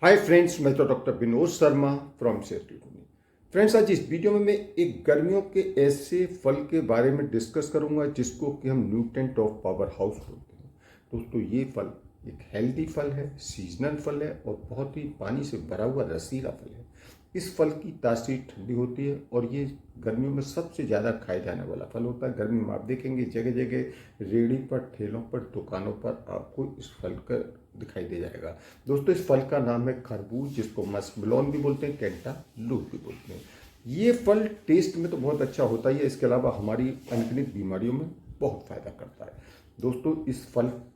Hi friends, मैं तो doctor Vinod Sharma from safety. Friends, आज इस वीडियो में मैं एक गर्मियों के ऐसे फल के बारे में डिस्कस करूंगा जिसको कि हम न्यूट्रेंट ऑफ पावर हाउस बोलते हैं। दोस्तों, ये फल एक हेल्दी फल है, सीजनल फल है और बहुत ही पानी से भरा हुआ रसीला फल है। इस फल की तासीर ठंडी होती है और ये गर्मियों में सबसे ज़्यादा खाए जाने वाला फल होता है। गर्मी में आप देखेंगे जगह जगह रेहड़ी पर, ठेलों पर, दुकानों पर आपको इस फल का दिखाई दे जाएगा। दोस्तों, इस फल का नाम है खरबूज, जिसको मस्कमेलन भी बोलते हैं, कैंटालूप भी बोलते हैं। ये फल टेस्ट में तो बहुत अच्छा होता ही है, इसके अलावा हमारी अनगिनत बीमारियों में बहुत फ़ायदा करता है। दोस्तों,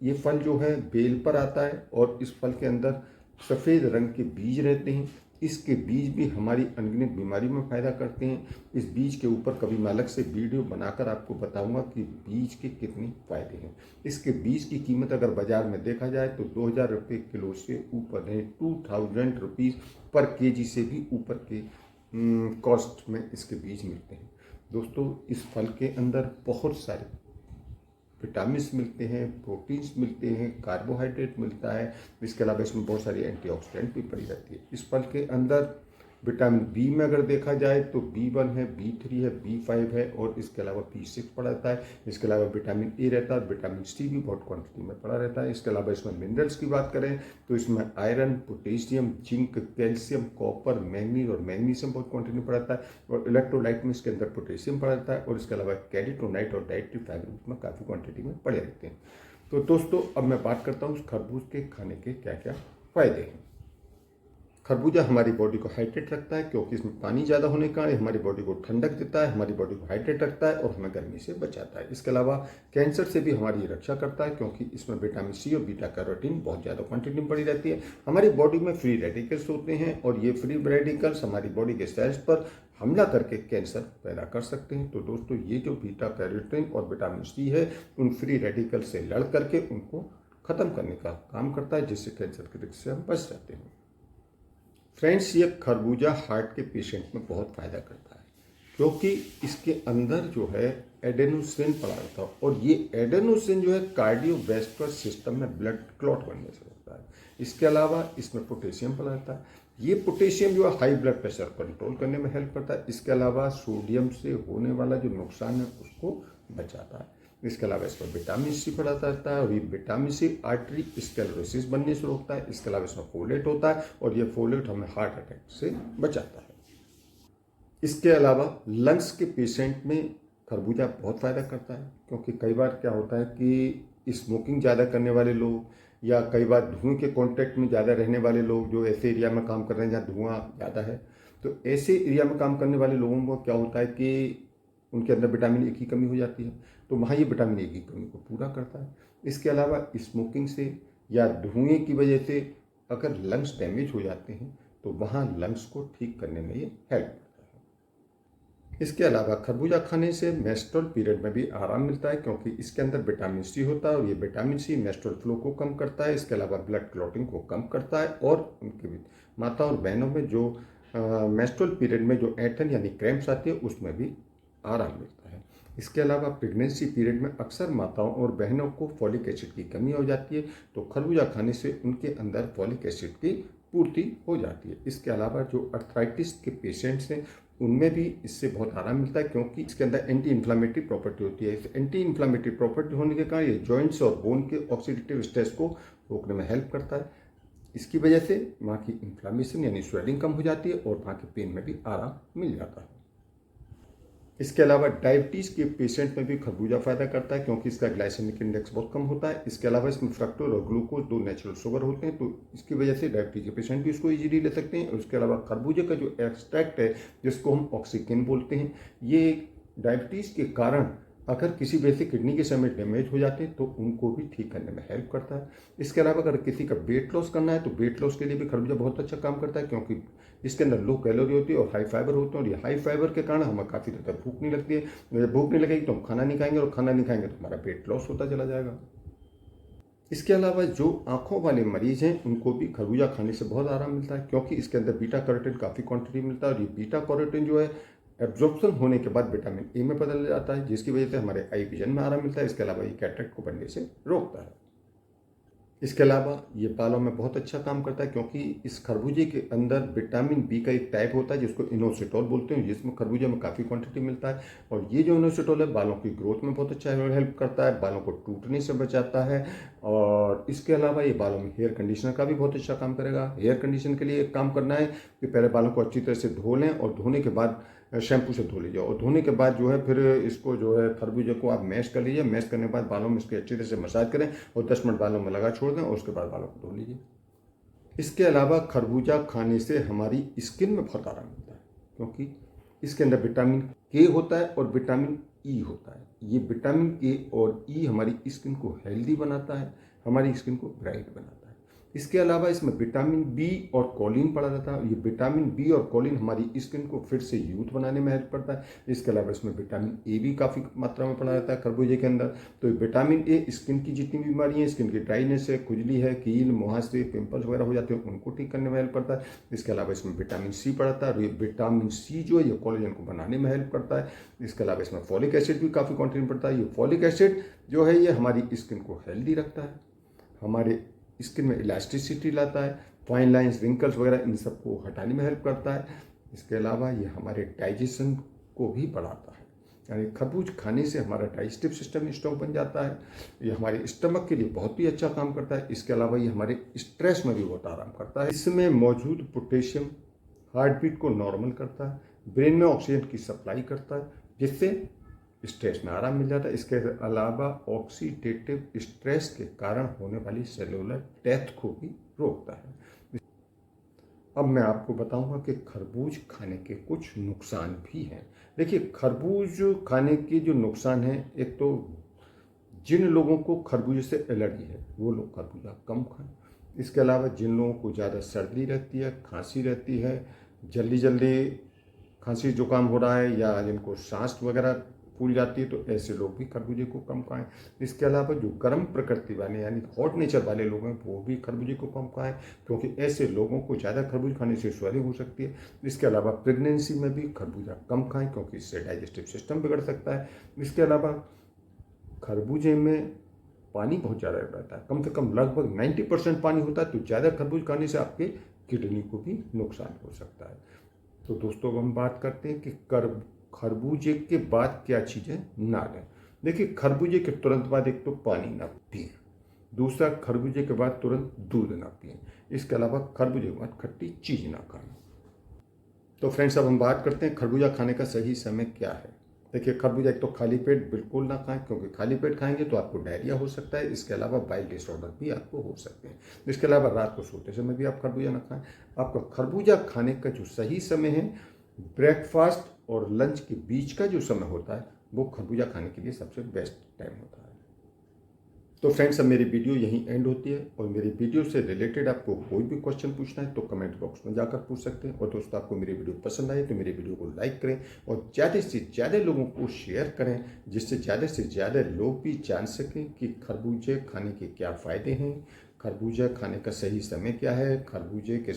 ये फल जो है बेल पर आता है और इस फल के अंदर सफ़ेद रंग के बीज रहते हैं। इसके बीज भी हमारी अनगिनत बीमारी में फ़ायदा करते हैं। इस बीज के ऊपर कभी मैं अलग से वीडियो बनाकर आपको बताऊंगा कि बीज के कितने फ़ायदे हैं। इसके बीज की कीमत अगर बाज़ार में देखा जाए तो 2000 रुपये किलो से ऊपर है, 2000 रुपीज़ पर केजी से भी ऊपर के कॉस्ट में इसके बीज मिलते हैं। दोस्तों, इस फल के अंदर बहुत सारे विटामिन्स मिलते हैं, प्रोटीन्स मिलते हैं, कार्बोहाइड्रेट मिलता है। इसके अलावा इसमें बहुत सारी एंटीऑक्सीडेंट भी पड़ी रहती है। इस फल के अंदर विटामिन बी में अगर देखा जाए तो B1 है, B3 है, B5 है और इसके अलावा B6 पड़ा रहता है। इसके अलावा विटामिन ए रहता है, विटामिन सी भी बहुत क्वांटिटी में पड़ा रहता है। इसके अलावा इसमें मिनरल्स की बात करें तो इसमें iron, potassium, zinc, calcium, copper, manganese और मैग्नीशियम बहुत क्वांटिटी में पड़ा रहता है। और इलेक्ट्रोलाइट में इसके अंदर पोटेशियम पड़ा रहता है और इसके अलावा कैरोटीनॉइड और डाइटरी फाइबर में काफ़ी क्वांटिटी में पड़े रहते हैं। तो दोस्तों, अब मैं बात करता हूँ खरबूज के खाने के क्या क्या फ़ायदे हैं। खरबूजा हमारी बॉडी को हाइड्रेट रखता है क्योंकि इसमें पानी ज़्यादा होने के कारण हमारी बॉडी को ठंडक देता है, हमारी बॉडी को हाइड्रेट रखता है और हमें गर्मी से बचाता है। इसके अलावा कैंसर से भी हमारी रक्षा करता है क्योंकि इसमें विटामिन सी और बीटा कैरोटीन बहुत ज़्यादा क्वांटिटी में पड़ी रहती है। हमारी बॉडी में फ्री रेडिकल्स होते हैं और ये फ्री रेडिकल्स हमारी बॉडी के सेल्स पर हमला करके कैंसर पैदा कर सकते हैं। तो दोस्तों, ये जो बीटा कैरोटीन और विटामिन सी है उन फ्री रेडिकल से लड़ करके उनको ख़त्म करने का काम करता है, जिससे कैंसर के रिस्क से हम बच सकते हैं। फ्रेंड्स, ये खरबूजा हार्ट के पेशेंट में बहुत फ़ायदा करता है क्योंकि इसके अंदर जो है एडेनोसिन पड़ा रहता है और ये एडेनोसिन जो है कार्डियोवैस्कुलर सिस्टम में ब्लड क्लॉट बनने से होता है। इसके अलावा इसमें पोटेशियम पड़ा रहता है। ये पोटेशियम जो है हाई ब्लड प्रेशर कंट्रोल करने में हेल्प करता है। इसके अलावा सोडियम से होने वाला जो नुकसान है उसको बचाता है। इसके अलावा इसमें विटामिन सी पड़ा रहता है और ये विटामिन सी आर्टरी स्क्लेरोसिस बनने से रोकता है। इसके अलावा इसमें फोलेट होता है और ये फोलेट हमें हार्ट अटैक से बचाता है। इसके अलावा लंग्स के पेशेंट में खरबूजा बहुत फ़ायदा करता है क्योंकि कई बार क्या होता है कि स्मोकिंग ज़्यादा करने वाले लोग या कई बार धुएं के कांटेक्ट में ज़्यादा रहने वाले लोग जो ऐसे एरिया में काम कर रहे हैं जहाँ धुआं ज़्यादा है, तो ऐसे एरिया में काम करने वाले लोगों को क्या होता है कि उनके अंदर विटामिन ए की कमी हो जाती है, तो वहाँ ये विटामिन ए की कमी को पूरा करता है। इसके अलावा स्मोकिंग से या धुएं की वजह से अगर लंग्स डैमेज हो जाते हैं तो वहाँ लंग्स को ठीक करने में ये हेल्प करता है। इसके अलावा खरबूजा खाने से मेंस्ट्रुअल पीरियड में भी आराम मिलता है क्योंकि इसके अंदर विटामिन सी होता है और ये विटामिन सी मेंस्ट्रुअल फ्लो को कम करता है। इसके अलावा ब्लड क्लॉटिंग को कम करता है और उनके माता और बहनों में जो मेंस्ट्रुअल पीरियड में जो ऐंठन यानी क्रैम्प्स आती है उसमें भी आराम मिलता है। इसके अलावा प्रेगनेंसी पीरियड में अक्सर माताओं और बहनों को फॉलिक एसिड की कमी हो जाती है, तो खरबूजा खाने से उनके अंदर फॉलिक एसिड की पूर्ति हो जाती है। इसके अलावा जो अर्थराइटिस के पेशेंट्स हैं उनमें भी इससे बहुत आराम मिलता है क्योंकि इसके अंदर एंटी इन्फ्लामेटरी प्रॉपर्टी होती है। इस एंटी इन्फ्लामेटरी प्रॉपर्टी होने के कारण ये जॉइंट्स और बोन के ऑक्सीडेटिव स्ट्रेस को रोकने में हेल्प करता है। इसकी वजह से वहाँ की इन्फ्लामेशन यानी स्वेलिंग कम हो जाती है और वहाँ के पेन में भी आराम मिल जाता है। इसके अलावा डायबिटीज़ के पेशेंट में भी खरबूजा फ़ायदा करता है क्योंकि इसका ग्लाइसेमिक इंडेक्स बहुत कम होता है। इसके अलावा इसमें फ्रक्टोज और ग्लूकोज दो नेचुरल शुगर होते हैं, तो इसकी वजह से डायबिटीज़ के पेशेंट भी इसको इजीली ले सकते हैं। और इसके अलावा खरबूजे का जो एक्सट्रैक्ट है जिसको हम ऑक्सीकेन बोलते हैं, ये डायबिटीज़ के कारण अगर किसी वजह से किडनी के समय डैमेज हो जाते हैं तो उनको भी ठीक करने में हेल्प करता है। इसके अलावा अगर किसी का वेट लॉस करना है तो वेट लॉस के लिए भी खरबूजा बहुत अच्छा काम करता है क्योंकि इसके अंदर लो कैलोरी होती है और हाई फाइबर होते हैं और ये हाई फाइबर के कारण हमें काफ़ी ज़्यादा भूख नहीं लगती है। जब भूख नहीं लगेगी तो हम खाना नहीं खाएंगे और खाना नहीं खाएंगे तो हमारा वेट लॉस होता चला जाएगा। इसके अलावा जो आंखों वाले मरीज हैं उनको भी खरबूजा खाने से बहुत आराम मिलता है क्योंकि इसके अंदर बीटा कैरोटीन काफ़ी क्वांटिटी मिलता है और ये बीटा कैरोटीन जो है एब्जॉर्प्शन होने के बाद विटामिन ए में बदल जाता है जिसकी वजह से हमारे आई विजन में आराम मिलता है। इसके अलावा ये कैटरेक्ट को बनने से रोकता है। इसके अलावा ये बालों में बहुत अच्छा काम करता है, क्योंकि इस खरबूजे के अंदर विटामिन बी का एक टाइप होता है जिसको इनोसिटोल बोलते हैं, जिसमें खरबूजे में काफ़ी क्वांटिटी मिलता है। और ये जो इनोसिटोल है बालों की ग्रोथ में बहुत अच्छा हेल्प करता है, बालों को टूटने से बचाता है। और इसके अलावा ये बालों में हेयर कंडीशनर का भी बहुत अच्छा काम करेगा। हेयर कंडीशन के लिए एक काम करना है कि पहले बालों को अच्छी तरह से धो लें, और धोने के बाद शैम्पू से धो लीजिए, और धोने के बाद जो है फिर इसको जो है खरबूजे को आप मैश कर लीजिए। मैश करने के बाद बालों में इसकी अच्छी तरह से मसाज करें और 10 मिनट बालों में लगा छोड़ दें, और उसके बाद बालों को धो लीजिए। इसके अलावा खरबूजा खाने से हमारी स्किन में बहुत आराम मिलता है, क्योंकि इसके अंदर विटामिन के होता है और विटामिन ई होता है। ये विटामिन के और ई हमारी स्किन को हेल्दी बनाता है, हमारी स्किन को ब्राइट बनाता है। इसके अलावा इसमें विटामिन बी और कोलिन पड़ा रहता है। ये विटामिन बी और कोलिन हमारी स्किन को फिर से यूथ बनाने में हेल्प करता है। इसके अलावा इसमें विटामिन ए भी काफ़ी मात्रा में पड़ा रहता है खरबूजे के अंदर। तो विटामिन ए स्किन की जितनी बीमारी है, स्किन की ड्राइनेस है, खुजली है, कील मुहासे पिंपल्स वगैरह हो जाते हैं, उनको ठीक करने में हेल्प करता है। इसके अलावा इसमें विटामिन सी पड़ा रहता है, और ये विटामिन सी जो है ये कोलेजन को बनाने में हेल्प करता है। इसके अलावा इसमें फॉलिक एसिड भी काफ़ी क्वांटिटी में पड़ता है। ये फॉलिक एसिड जो है ये हमारी स्किन को हेल्दी रखता है, हमारे स्किन में इलास्टिसिटी लाता है, फाइन लाइंस रिंकल्स वगैरह इन सबको हटाने में हेल्प करता है। इसके अलावा ये हमारे डाइजेशन को भी बढ़ाता है, यानी खरबूज खाने से हमारा डाइजेस्टिव सिस्टम स्ट्रॉन्ग बन जाता है। ये हमारे स्टमक के लिए बहुत ही अच्छा काम करता है। इसके अलावा ये हमारे स्ट्रेस में भी बहुत आराम करता है। इसमें मौजूद पोटेशियम हार्ट बीट को नॉर्मल करता है, ब्रेन में ऑक्सीजन की सप्लाई करता है, जिससे स्ट्रेस में आराम मिल जाता है। इसके अलावा ऑक्सीडेटिव स्ट्रेस के कारण होने वाली सेलुलर डेथ को भी रोकता है। अब मैं आपको बताऊंगा कि खरबूज खाने के कुछ नुकसान भी हैं। देखिए, खरबूज खाने के जो नुकसान हैं, एक तो जिन लोगों को खरबूजे से एलर्जी है वो लोग खरबूजा कम खाएं। इसके अलावा जिन लोगों को ज़्यादा सर्दी रहती है, खांसी रहती है, जल्दी जल्दी खांसी जुकाम हो रहा है, या जिनको सांस वगैरह फूल जाती है, तो ऐसे लोग भी खरबूजे को कम खाएं। इसके अलावा जो गर्म प्रकृति वाले यानी हॉट नेचर वाले लोग हैं वो भी खरबूजे को कम खाएं, क्योंकि ऐसे लोगों को ज़्यादा खरबूज खाने से स्वेलिंग हो सकती है। इसके अलावा प्रेगनेंसी में भी खरबूजा कम खाएं, क्योंकि इससे डाइजेस्टिव सिस्टम बिगड़ सकता है। इसके अलावा खरबूजे में पानी बहुत ज़्यादा रहता है, कम से कम लगभग 90% पानी होता है, तो ज़्यादा खरबूज खाने से आपके किडनी को भी नुकसान हो सकता है। तो दोस्तों, हम बात करते हैं कि खरबूजे के बाद क्या चीज़ें ना लें। देखिए, खरबूजे के तुरंत बाद एक तो पानी ना पिएं, दूसरा खरबूजे के बाद तुरंत दूध ना पिएं, इसके अलावा खरबूजे के बाद खट्टी चीज़ ना खाएं। तो फ्रेंड्स, अब हम बात करते हैं खरबूजा खाने का सही समय क्या है। देखिए, खरबूजा एक तो खाली पेट बिल्कुल ना खाएं, क्योंकि खाली पेट खाएंगे तो आपको डायरिया हो सकता है। इसके अलावा बाइल डिसऑर्डर भी आपको हो सकते हैं। इसके अलावा रात को सोते समय भी आप खरबूजा ना खाएं। आपका खरबूजा खाने का जो सही समय है, ब्रेकफास्ट और लंच के बीच का जो समय होता है, वो खरबूजा खाने के लिए सबसे बेस्ट टाइम होता है। तो फ्रेंड्स, अब मेरी वीडियो यहीं एंड होती है, और मेरी वीडियो से रिलेटेड आपको कोई भी क्वेश्चन पूछना है तो कमेंट बॉक्स में जाकर पूछ सकते हैं। और दोस्तों, आपको मेरी वीडियो पसंद आए तो मेरी वीडियो को लाइक करें और ज़्यादा से ज़्यादा लोगों को शेयर करें, जिससे ज़्यादा से ज़्यादा लोग भी जान सकें कि खरबूजे खाने के क्या फ़ायदे हैं, खरबूजा खाने का सही समय क्या है, खरबूजे के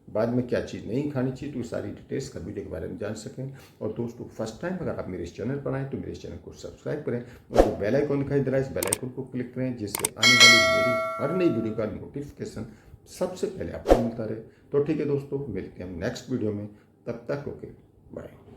बाद में क्या चीज़ नहीं खानी चाहिए, तो सारी डिटेल्स खरबूजे के बारे में जान सकें। और दोस्तों, फर्स्ट टाइम अगर आप मेरे इस चैनल पर आएँ तो मेरे इस चैनल को सब्सक्राइब करें, और जो बेल आइकन दिखाई दे रहा है इस बेल आइकन को क्लिक करें, जिससे आने वाली मेरी हर नई वीडियो का नोटिफिकेशन सबसे पहले आपको मिलता रहे। तो ठीक है दोस्तों, मिलते हैं हम नेक्स्ट वीडियो में। तब तक ओके, बाय।